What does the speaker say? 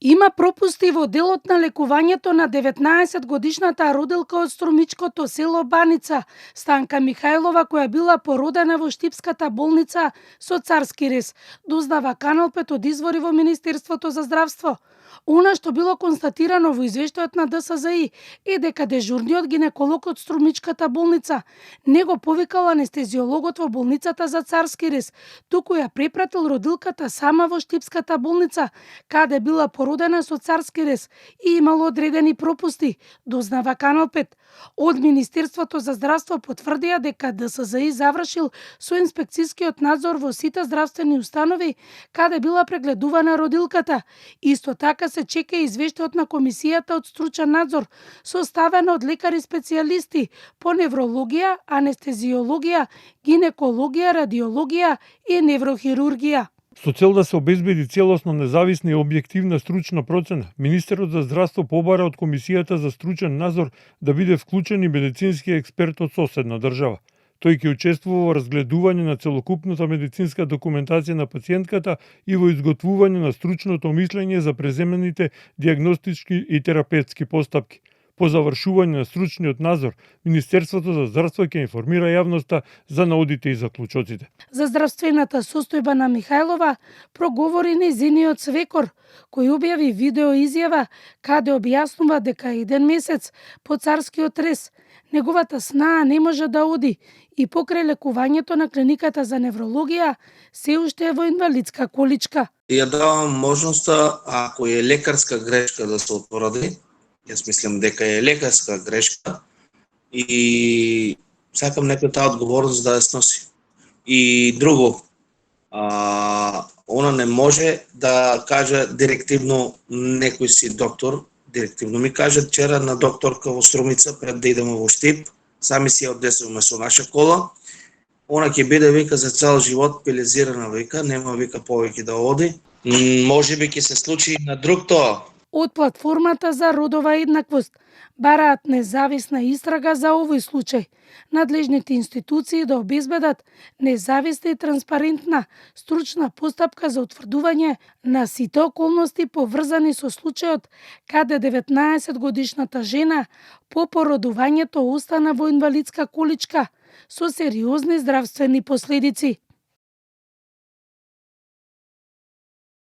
Има пропусти во делот на лекувањето на 19-годишната родилка од струмичкото село Баница, Станка Михајлова, која била породена во Штипската болница со царски рез, дознава Канал 5 од извори во Министерството за здравство. Она што било констатирано во извештајот на ДСЗИ е дека дежурниот гинеколог од струмичката болница не го повикал анестезиологот во болницата за царски рез, туку ја препратил родилката сама во Штипската болница, каде била породена со царски рез и имало одредени пропусти, дознава Канал 5. Од Министерството за здравство потврдија дека ДСЗИ завршил со инспекцискиот надзор во сите здравствени установи каде била прегледувана родилката. Исто така се чека извештајот на комисијата од стручен надзор, составена од лекари специјалисти по неврологија, анестезиологија, гинекологија, радиологија и неврохирургија. Со цел да се обезбеди целосно независна и објективна стручна процена, Министерот за здравство побара од Комисијата за стручен надзор да биде вклучен и медицински експерт од соседна држава. Тој ќе учествува во разгледување на целокупната медицинска документација на пациентката и во изготвување на стручното мислење за преземените дијагностички и терапевтски постапки. По завршување на стручниот надзор, Министерството за здравство ќе информира јавноста за наодите и заклучоците. За здравствената состојба на Михајлова проговори нејзиниот свекор, кој објави видео изјава каде објаснува дека еден месец по царскиот рез неговата снаа не може да оди и покрај лекувањето на клиниката за неврологија се уште е во инвалидска количка. Ја давам можноста, ако е лекарска грешка да се отпоради, јас мислам дека е лекарска грешка и сакам некој таа одговорност да ја сноси. И друго, она не може да каже директивно некој си доктор, директивно ми каже вчера на докторка во Струмица пред да идеме во Штип, сами си ја однесуваме со наша кола, она ќе биде вика за цел живот пелезирана вика, нема вика повеќе да оди. Можеби ќе се случи на друг тоа. Од платформата за родова еднаквост бараат независна истрага за овој случај. Надлежните институции да обезбедат независна и транспарентна стручна постапка за утврдување на сите околности поврзани со случајот каде 19-годишната жена по породувањето остана во инвалидска количка со сериозни здравствени последици.